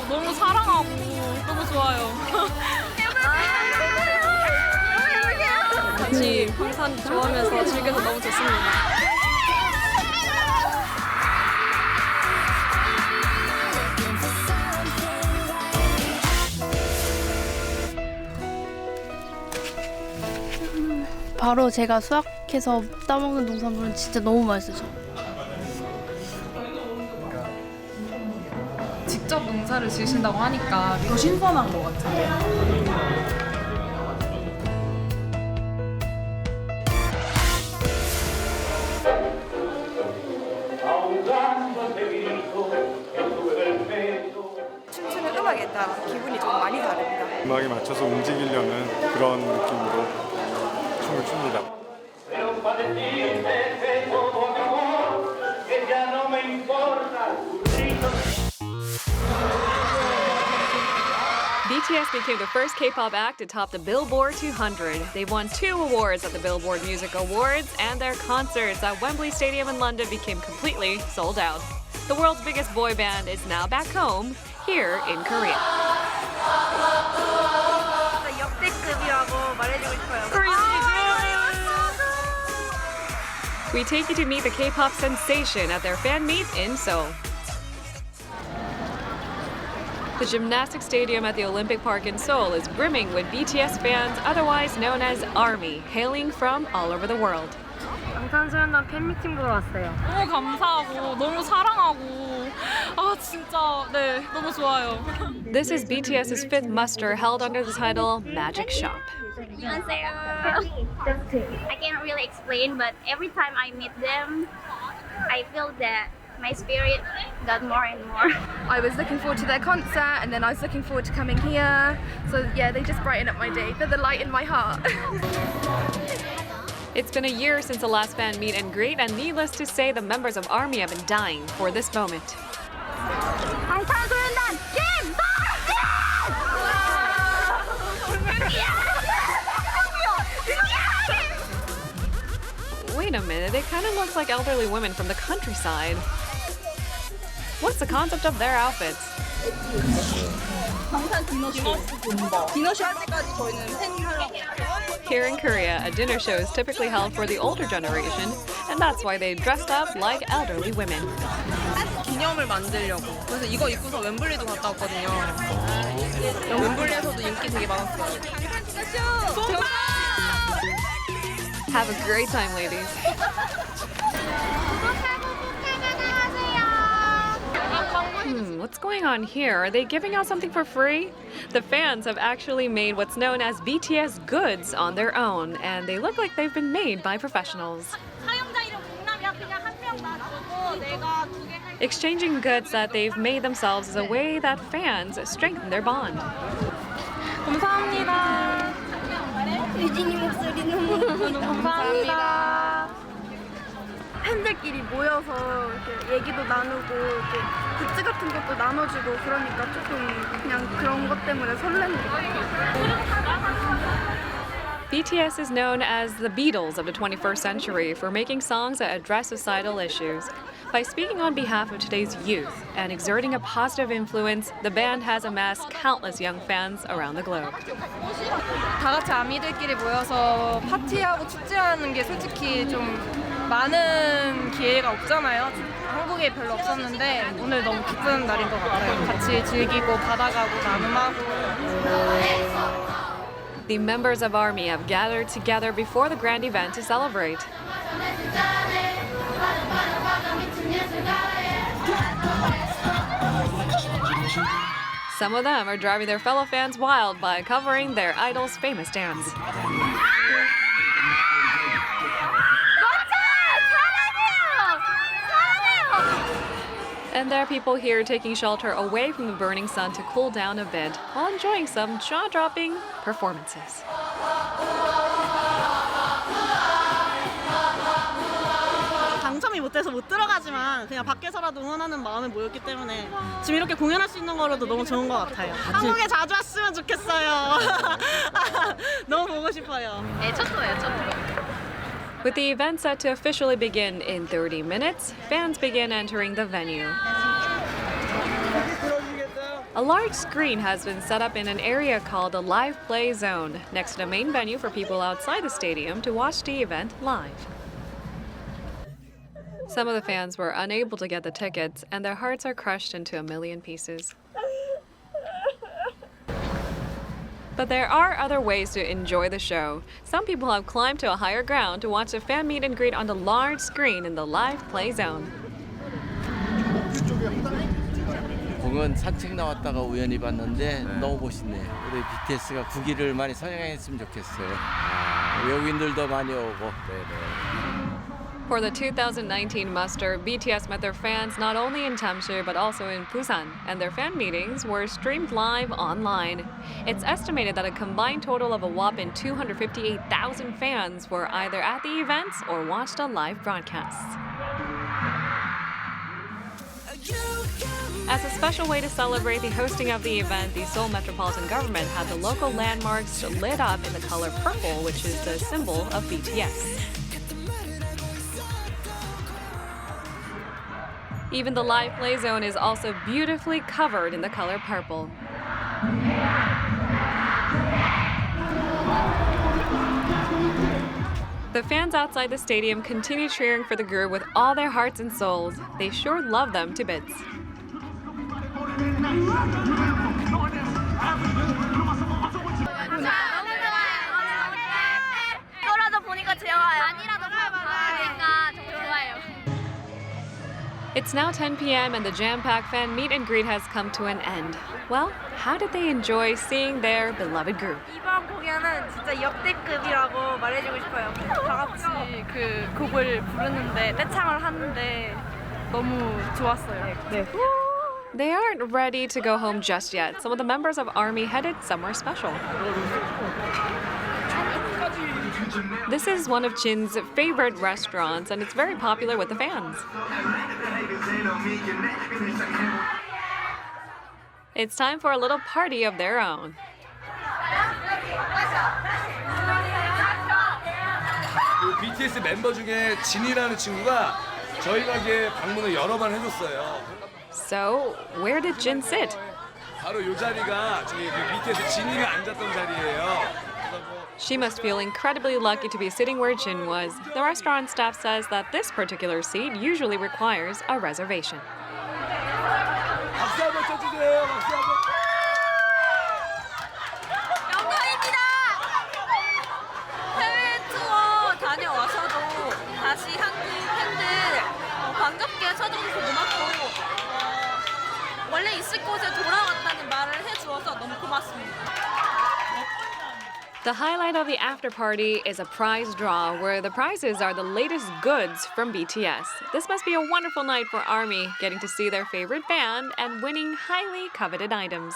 너무 사랑하고 너무 좋아요. 같이 방탄 좋아하면서 즐겨서 너무 좋습니다. 바로 제가 수확해서 따먹는 농산물은 진짜 너무 맛있어요. 직접 농사를 지으신다고 하니까 더 신선한 것 같아요. 춤추는 음악에 따라 기분이 좀 많이 다릅니다. 음악에 맞춰서 움직이려는 그런 느낌으로 춤을 춥니다. BTS became the first K-pop act to top the Billboard 200. They've won 2 awards at the Billboard Music Awards, and their concerts at Wembley Stadium in London became completely sold out. The world's biggest boy band is now back home, here in Korea. 역대급이라고 말해주고 싶어요. We take you to meet the K-pop sensation at their fan meet in Seoul. The Gymnastics Stadium at the Olympic Park in Seoul is brimming with BTS fans, otherwise known as ARMY, hailing from all over the world. 방탄소년단 팬미팅 보러 왔어요. 너무 감사하고 너무 사랑하고 진짜 네 너무 좋아요. This is BTS's 5th muster held under the title Magic Shop. 안녕하세요. I can't really explain, but every time I meet them, I feel that my spirit got more and more. I was looking forward to their concert and then I was looking forward to coming here. So yeah, they just brighten up my day. They're the light in my heart. It's been a year since the last fan meet and greet, and needless to say, the members of ARMY have been dying for this moment. 방탄소년단 Wait a minute, it kind of looks like elderly women from the countryside. What's the concept of their outfits? Here in Korea, a dinner show is typically held for the older generation, and that's why they dressed up like elderly women. 기념을 만들려고. 그래서 이거 입고서 웸블리도 갔다 왔거든요. 웸블리에서도 인기 되게 많았어요. Have a great time, ladies. What's going on here? Are they giving out something for free? The fans have actually made what's known as BTS goods on their own, and they look like they've been made by professionals. Exchanging goods that they've made themselves is a way that fans strengthen their bond. 감사합니다. 유진이 목소리 너무 감사합니다. 팬들끼리 모여서 이렇게 얘기도 나누고 이렇게 굿즈 같은 것도 나눠주고 그러니까 조금 그냥 그런 것 때문에 설레는 것 같아요. BTS is known as the Beatles of the 21st century for making songs that address societal issues. By speaking on behalf of today's youth and exerting a positive influence, the band has amassed countless young fans around the globe. 다 같이 아미들끼리 모여서 파티하고 축제하는 게 솔직히 좀 많은 기회가 없잖아요. 한국에 별로 없었는데 오늘 너무 기쁜 날인 것 같아요. 같이 즐기고 받아가고 나눔하고. The members of ARMY have gathered together before the grand event to celebrate. Some of them are driving their fellow fans wild by covering their idol's famous dance. And there are people here taking shelter away from the burning sun to cool down a bit while enjoying some jaw-dropping performances. 당첨이 못돼서 못 들어가지만 그냥 밖에서라도 응원하는 마음에 모였기 때문에 지금 이렇게 공연할 수 있는 거로도 너무 좋은 것 같아요. 한국에 자주 왔으면 좋겠어요. 너무 보고 싶어요. 네, 첫 토예요, 첫 토. With the event set to officially begin in 30 minutes, fans begin entering the venue. A large screen has been set up in an area called the Live Play Zone, next to the main venue for people outside the stadium to watch the event live. Some of the fans were unable to get the tickets, and their hearts are crushed into a million pieces. But there are other ways to enjoy the show. Some people have climbed to a higher ground to watch the fan meet and greet on the large screen in the Live Play Zone. 공연 산책 나왔다가 우연히 봤는데 너무 멋있네. 우리 BTS가 국기를 많이 선양했으면 좋겠어요. 외국인들도 많이 오고. For the 2019 muster, BTS met their fans not only in Jamsil but also in Busan, and their fan meetings were streamed live online. It's estimated that a combined total of a whopping 258,000 fans were either at the events or watched a live broadcast. As a special way to celebrate the hosting of the event, the Seoul Metropolitan Government had the local landmarks lit up in the color purple, which is the symbol of BTS. Even the live play zone is also beautifully covered in the color purple. The fans outside the stadium continue cheering for the group with all their hearts and souls. They sure love them to bits. It's now 10 p.m. and the jam-packed fan meet and greet has come to an end. Well, how did they enjoy seeing their beloved group? 이번 공연은 진짜 역대급이라고 말해주고 싶어요. 다 같이 그 곡을 부르는데 떼창을 하는데 너무 좋았어요. 네. They aren't ready to go home just yet. Some of the members of ARMY headed somewhere special. This is one of Jin's favorite restaurants, and it's very popular with the fans. It's time for a little party of their own. 그 BTS 멤버 중에 진이라는 친구가 저희 가게에 방문을 여러 번 해줬어요. So, where did Jin sit? 바로 이 자리가 저희 그 BTS 진이가 앉았던 자리예요. She must feel incredibly lucky to be sitting where Jin was. The restaurant staff says that this particular seat usually requires a reservation. 박수 한번 쳐주세요. 박수 한번. 영광입니다. 해외 투어 다녀와서도 다시 한국 팬들 반갑게 찾아줘서 고맙고 원래 있을 곳에 돌아왔다는 말을 해주어서 너무 고맙습니다. The highlight of the after party is a prize draw where the prizes are the latest goods from BTS. This must be a wonderful night for ARMY, getting to see their favorite band and winning highly coveted items.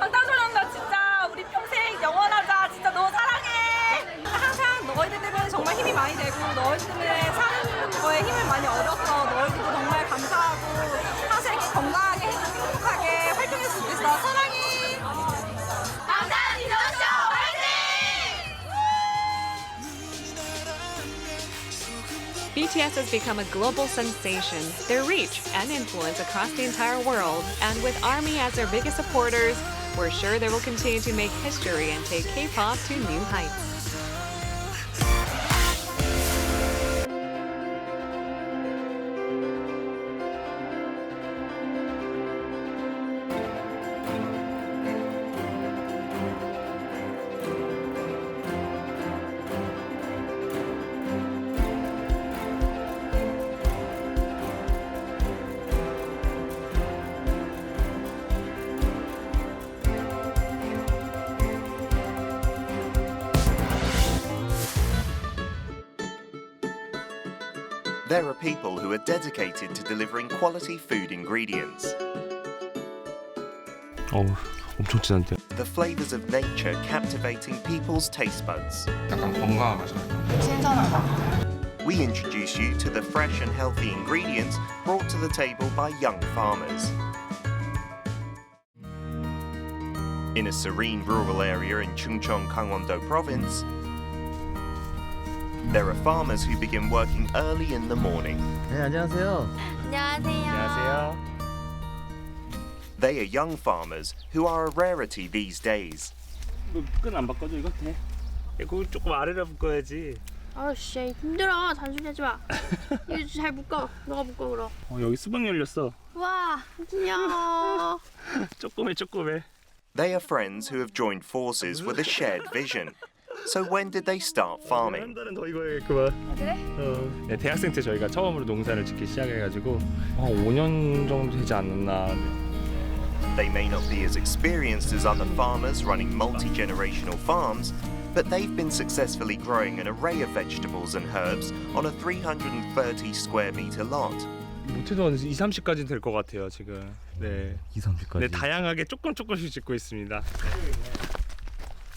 방탄소년단 진짜 우리 평생 영원하자. 진짜 너 사랑해. 항상 너희들 때문에 정말 힘이 많이 되고 너희들 때문에 사는 거에 힘을 많이 얻었어. 너희들도 정말 감사하고 항상 이렇게 건강하게 행복하게 활동할 수 있어. 사랑해. BTS has become a global sensation. Their reach and influence across the entire world, and with ARMY as their biggest supporters, we're sure they will continue to make history and take K-pop to new heights. There are people who are dedicated to delivering quality food ingredients. 엄청 진한데. The flavors of nature captivating people's taste buds. 약간 건강하죠. We introduce you to the fresh and healthy ingredients brought to the table by young farmers. In a serene rural area in Chungcheong, Gangwon-do province, there are farmers who begin working early in the morning. 네, 안녕하세요. 안녕하세요. They are young farmers who are a rarity these days. 끈 안 바꿔줘 이거 돼. 그거 조금 아래로 묶어야지. 아씨 힘들어. 잔소리하지 마. 이거 잘 묶어. 너가 묶어 그럼. 여기 수박 열렸어. 와 귀여워. 조그매. They are friends who have joined forces with a shared vision. So when did they start farming? 한 달은 더 익어야겠구만. 그래? 네, 대학생 때 저희가 처음으로 농사를 짓기 시작해가지고 5년 정도 되지 않았나. They may not be as experienced as other farmers running multi-generational farms, but they've been successfully growing an array of vegetables and herbs on a 330 square meter lot. 못해도 한 2-30까지는 될 것 같아요 지금. 네. 2-30까지. 네, 다양하게 조금씩 짓고 있습니다.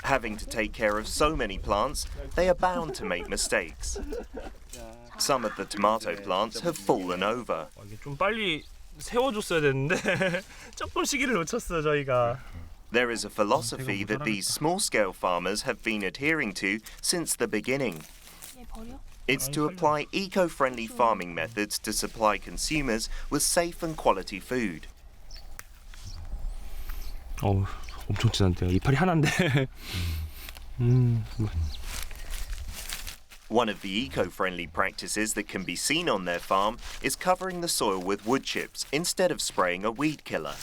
Having to take care of so many plants, they are bound to make mistakes. Some of the tomato plants have fallen over. 이게 좀 빨리 세워줬어야 됐는데 조금 시기를 놓쳤어 저희가. There is a philosophy that these small-scale farmers have been adhering to since the beginning. It's to apply eco-friendly farming methods to supply consumers with safe and quality food. 엄청 진한데요. 이파리 하나인데. One of the eco-friendly practices that can be seen on their farm is covering the soil with wood chips instead of spraying a weed killer.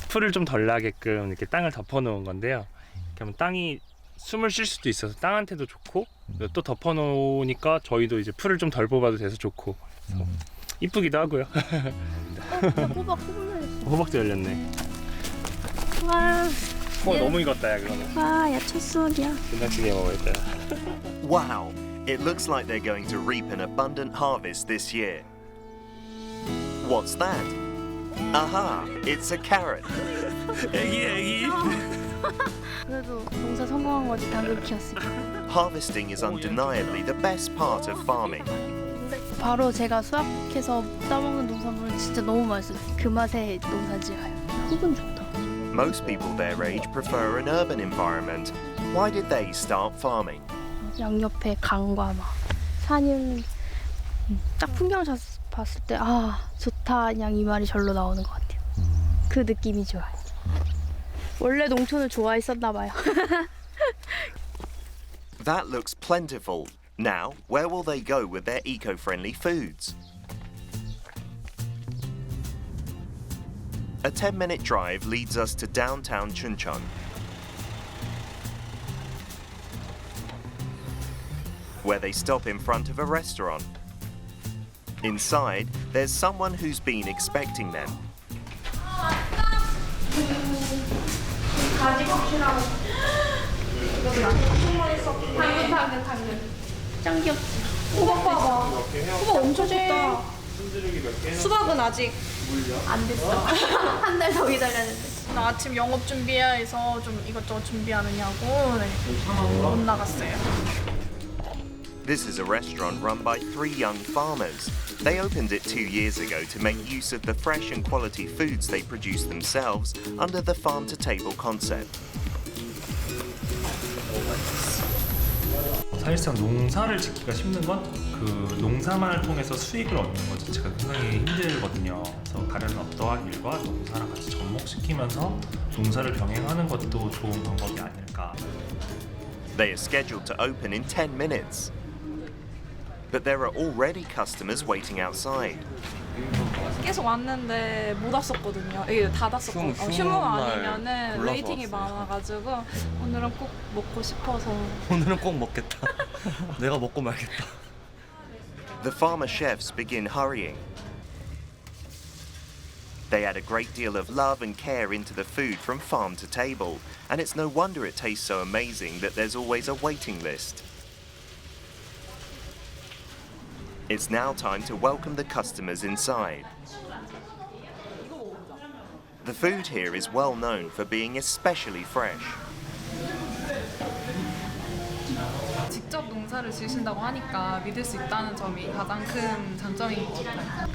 풀을 좀 덜 나게끔 이렇게 땅을 덮어놓은 건데요. 그러면 땅이 숨을 쉴 수도 있어서 땅한테도 좋고 또 덮어놓으니까 저희도 이제 풀을 좀 덜 뽑아도 돼서 좋고 이쁘기도 하고요. 호박도 열렸네. 와. 너무 익었다 야 그거는. 와 야채 수확이야. 된장찌개 먹어야겠다. Wow, it looks like they're going to reap an abundant harvest this year. What's that? Aha, it's a carrot. 애기. 그래도 농사 성공한 거지 당근 키웠으니까. Harvesting is undeniably the best part of farming. 바로 제가 수확해서 따먹는 농산물은 진짜 너무 맛있어요. 그 맛에 농사지어요. 흙은 좋다. Most people their age prefer an urban environment. Why did they start farming? 양옆에 강과 막 산이 딱 풍경을 봤을 때 아 좋다 그냥 이 말이 절로 나오는 것 같아요. 그 느낌이 좋아요. 원래 농촌을 좋아했었나 봐요. That looks plentiful. Now, where will they go with their eco-friendly foods? A 10-minute drive leads us to downtown Chuncheon. Where they stop in front of a restaurant. Inside, there's someone who's been expecting them. 당근. 짱 귀엽지? 호박 봐봐. 호박 엄청 좋다. 수박은 아직 안 됐어. 한 달 더 기다렸는데. 나 아침 영업 준비해서 좀 이것저것 준비하느냐고 못 나갔어요. This is a restaurant run by 3 young farmers. They opened it 2 years ago to make use of the fresh and quality foods they produce themselves under the farm-to-table concept. 사실상 농사를 짓기가 힘든 건 그 농사만을 통해서 수익을 얻는 것 자체가 굉장히 힘들거든요. 그래서 다른 어떠한 일과 농사랑 같이 접목시키면서 농사를 병행하는 것도 좋은 방법이 아닐까. They are scheduled to open in 10 minutes. But there are already customers waiting outside. 계속 왔는데 못 왔었거든요. 이게 닫았었거든요. 휴무 아니면은 웨이팅이 많아가지고 오늘은 꼭 먹고 싶어서. 오늘은 꼭 먹겠다. 내가 먹고 말겠다. The farmer chefs begin hurrying. They add a great deal of love and care into the food from farm to table, and it's no wonder it tastes so amazing that there's always a waiting list. It's now time to welcome the customers inside. The food here is well known for being especially fresh. 직접 농사를 지으신다고 하니까 믿을 수 있다는 점이 가장 큰 장점인 것 같아요.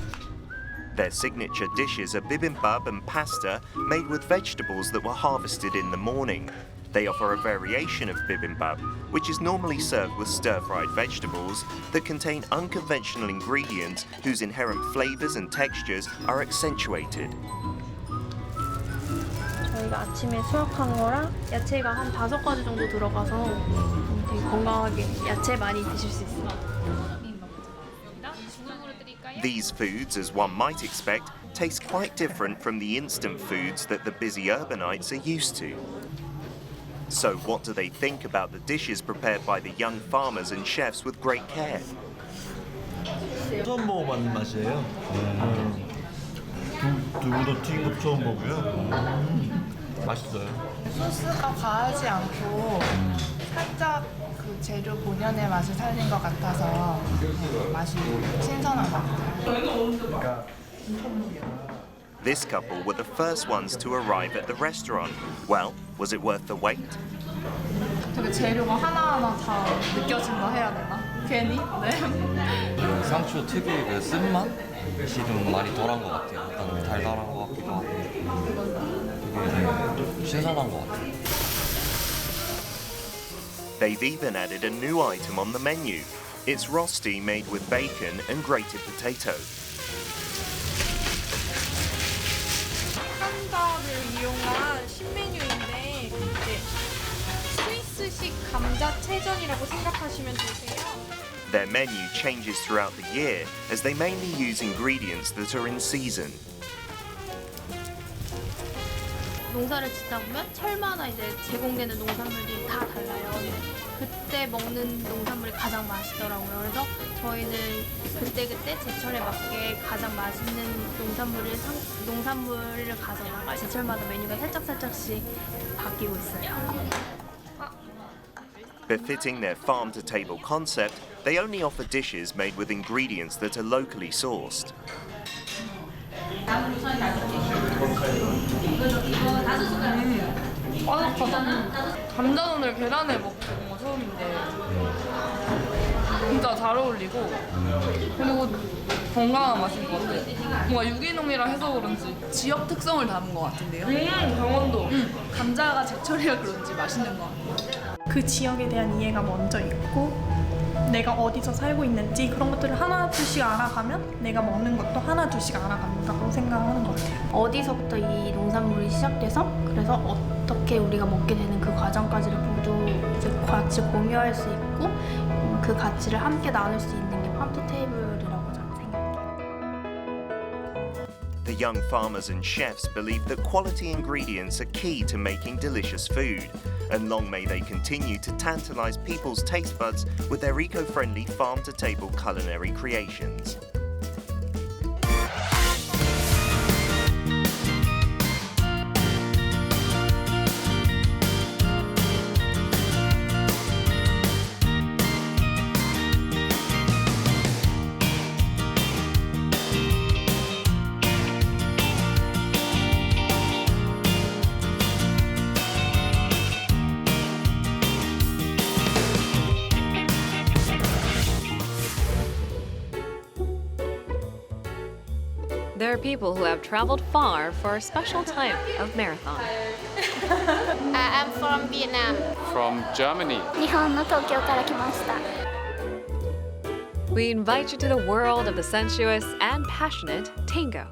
Their signature dishes are bibimbap and pasta made with vegetables that were harvested in the morning. They offer a variation of bibimbap, which is normally served with stir-fried vegetables that contain unconventional ingredients whose inherent flavors and textures are accentuated. 저희가 아침에 수확한 거랑 야채가 한 5가지 정도 들어가서 되게 건강하게 야채 많이 드실 수 있어요. These foods, as one might expect, taste quite different from the instant foods that the busy urbanites are used to. So what do they think about the dishes prepared by the young farmers and chefs with great care? 처음 먹어봤는 맛이에요. 두부도 튀긴 거 처음 보고요. 맛있어요. 소스가 과하지 않고 살짝 그 재료 본연의 맛을 살린 것 같아서 맛이 신선한 것 같아요. This couple were the first ones to arrive at the restaurant. Well, was it worth the wait? 되게 재료가 하나하나 다 느껴진다 해야 되나? 괜히? 네. 상추 특유의 그 쓴맛이 좀 많이 덜한 것 같아요. 약간 달달한 것 같기도 하고 되게 신선한 것 같아요. They've even added a new item on the menu. It's rosti made with bacon and grated potato. 감자를 이용한 신메뉴인데 이제 스위스식 감자 채전이라고 생각하시면 되세요. Their menu changes throughout the year as they mainly use ingredients that are in season. 농사를 짓다 보면 철마다 이제 제공되는 농산물들이 다 달라요. 그때 먹는 농산물이 가장 맛있더라고요. 그래서 저희는 그때그때 제철에 맞게 가장 맛있는 농산물을 가져다가 제철마다 메뉴가 살짝씩 바뀌고 있어요. Befitting their farm-to-table concept, they only offer dishes made with ingredients that are locally sourced. 바삭하다. 감자전을 계란에 먹는 거 처음인데 진짜 잘 어울리고 그리고 건강한 맛인 것 같아요. 뭔가 유기농이라 해서 그런지 지역 특성을 담은 것 같은데요. 강원도 감자가 제철이라 그런지 맛있는 것 같아요. 그 지역에 대한 이해가 먼저 있고 내가 어디서 살고 있는지 그런 것들을 하나 둘씩 알아가면 내가 먹는 것도 하나 둘씩 알아간다고 생각하는 것 같아요. 어디서부터 이 농산물이 시작돼서 그래서 어떻게 우리가 먹게 되는 그 과정까지를 모두 이제 같이 공유할 수 있고 그 가치를 함께 나눌 수 있는 게 팜투테이블이라고 저는 생각해요. The young farmers and chefs believe that quality ingredients are key to making delicious food, and long may they continue to tantalize people's taste buds with their eco-friendly farm-to-table culinary creations. There are people who have traveled far for a special type of marathon. I'm from Vietnam. From Germany. 日本の東京から来ました。 We invite you to the world of the sensuous and passionate tango.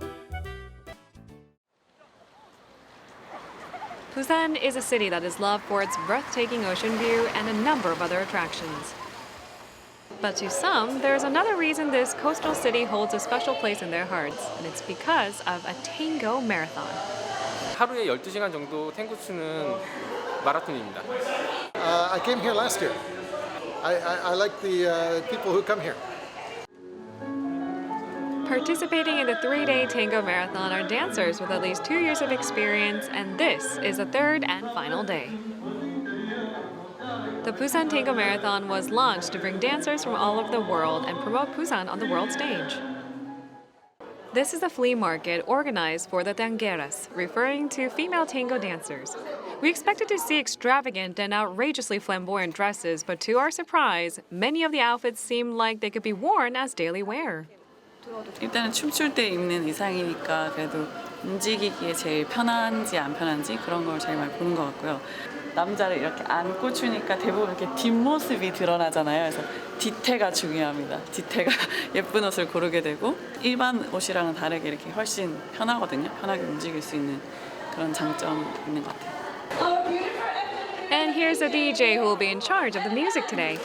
Busan is a city that is loved for its breathtaking ocean view and a number of other attractions. But to some, there's another reason this coastal city holds a special place in their hearts, and it's because of a tango marathon. 하루에 12시간 정도 탱고 추는 마라톤입니다. I came here last year. I like the people who come here. Participating in the 3-day tango marathon are dancers with at least 2 years of experience, and this is the third and final day. The Busan Tango Marathon was launched to bring dancers from all over the world and promote Busan on the world stage. This is a flea market organized for the tangueras, referring to female tango dancers. We expected to see extravagant and outrageously flamboyant dresses, but to our surprise, many of the outfits seemed like they could be worn as daily wear. 일단은 춤출 때 입는 의상이니까 그래도 움직이기에 제일 편한지 안 편한지 그런 걸 제일 많이 보는 것 같고요. 남자를 이렇게 안고 추니까 대부분 이렇게 뒷모습이 드러나잖아요. 그래서 뒤태가 중요합니다. 뒤태가 예쁜 옷을 고르게 되고 일반 옷이랑은 다르게 이렇게 훨씬 편하거든요. 편하게 움직일 수 있는 그런 장점 있는 것 같아요. And here's the DJ who will be in charge of the music today.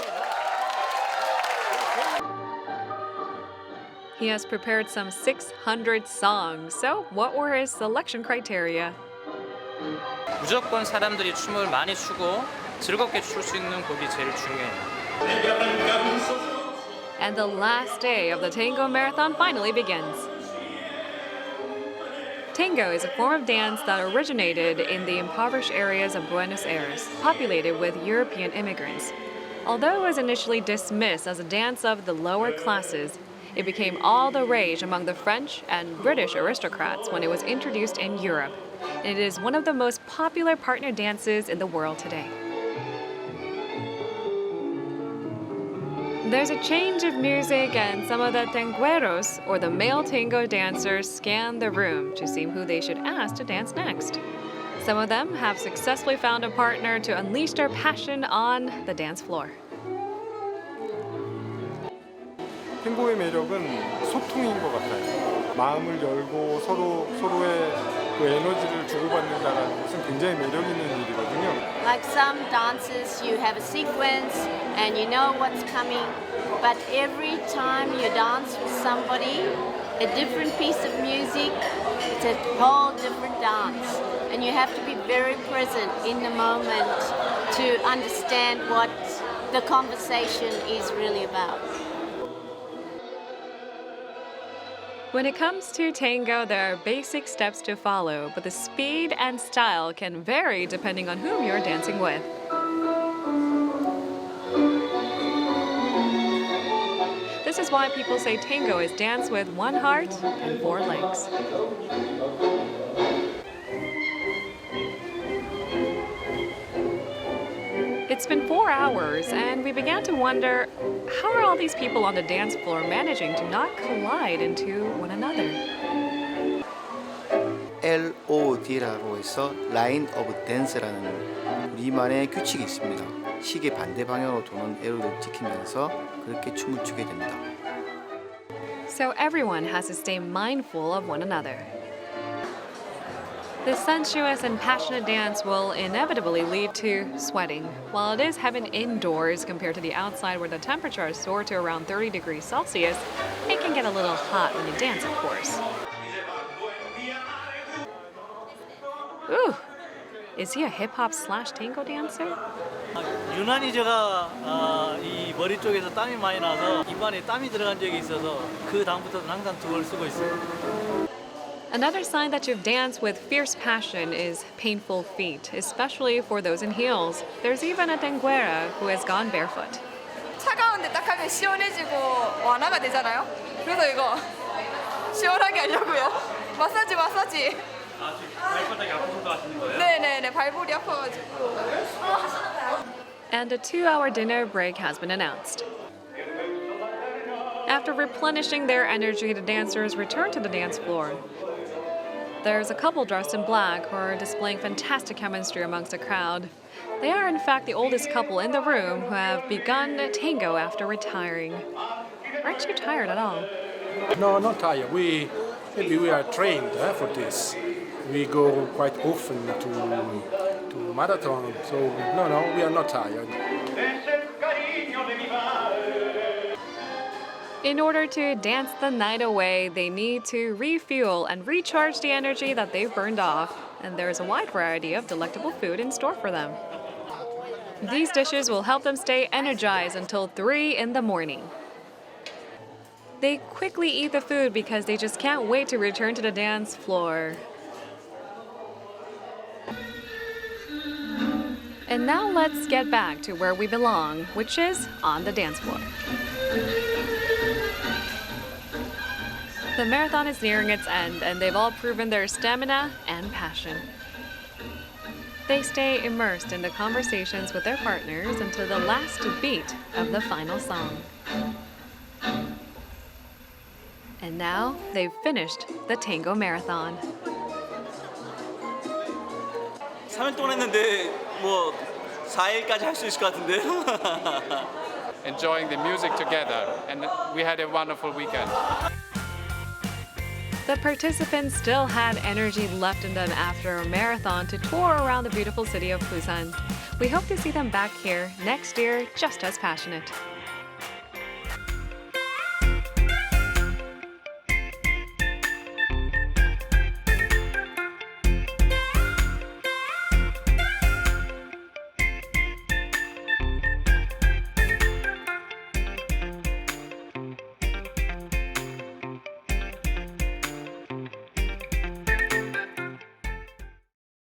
He has prepared some 600 songs. So, what were his selection criteria? 무조건 사람들이 춤을 많이 추고 즐겁게 출 수 있는 곡이 제일 중요해요. And the last day of the Tango Marathon finally begins. Tango is a form of dance that originated in the impoverished areas of Buenos Aires, populated with European immigrants. Although it was initially dismissed as a dance of the lower classes, it became all the rage among the French and British aristocrats when it was introduced in Europe. And it is one of the most popular partner dances in the world today. There's a change of music, and some of the tangueros, or the male tango dancers, scan the room to see who they should ask to dance next. Some of them have successfully found a partner to unleash their passion on the dance floor. 탱고의 매력은 소통인 것 같아요. 마음을 열고 서로의 그 에너지를 주고받는다는 것은 굉장히 매력 있는 일이거든요. Like some dances, you have a sequence and you know what's coming, but every time you dance with somebody, a different piece of music, it's a whole different dance. And you have to be very present in the moment to understand what the conversation is really about. When it comes to tango, there are basic steps to follow, but the speed and style can vary depending on whom you're dancing with. This is why people say tango is dance with one heart and four legs. It's been 4 hours, and we began to wonder, how are all these people on the dance floor managing to not collide into one another? LOD라고 해서 라인 오브 댄스라는 우리만의 규칙이 있습니다. 시계 반대 방향으로 도는 에로를 지키면서 그렇게 춤을 추게 됩니다. So everyone has to stay mindful of one another. This sensuous and passionate dance will inevitably lead to sweating. While it is heaven indoors compared to the outside where the temperatures soar to around 30 degrees Celsius, it can get a little hot when you dance, of course. Ooh, is he a hip-hop / tango dancer? 유난히 제가 이 머리 쪽에서 땀이 많이 나서 입안에 땀이 들어간 적이 있어서 그 다음부터는 항상 두걸 쓰고 있어요. Another sign that you've danced with fierce passion is painful feet, especially for those in heels. There's even a tanguera who has gone barefoot. 차가운데 딱 하면 시원해지고 완화가 되잖아요. 그래서 이거 시원하게 하려고요. 마사지. 발바닥이 아프셔서 하시는 거예요? 네네네, 발볼이 아파가지고. And a 2-hour dinner break has been announced. After replenishing their energy, the dancers return to the dance floor. There's a couple dressed in black who are displaying fantastic chemistry amongst the crowd. They are, in fact, the oldest couple in the room who have begun tango after retiring. Aren't you tired at all? No, not tired. We are trained for this. We go quite often to marathon, so no, we are not tired. In order to dance the night away, they need to refuel and recharge the energy that they've burned off, and there is a wide variety of delectable food in store for them. These dishes will help them stay energized until 3 in the morning. They quickly eat the food because they just can't wait to return to the dance floor. And now let's get back to where we belong, which is on the dance floor. The marathon is nearing its end, and they've all proven their stamina and passion. They stay immersed in the conversations with their partners until the last beat of the final song. And now they've finished the Tango Marathon. 3일 동안 했는데 뭐 4일까지 할 수 있을 것 같은데. Enjoying the music together, and we had a wonderful weekend. The participants still had energy left in them after a marathon to tour around the beautiful city of Busan. We hope to see them back here next year just as passionate.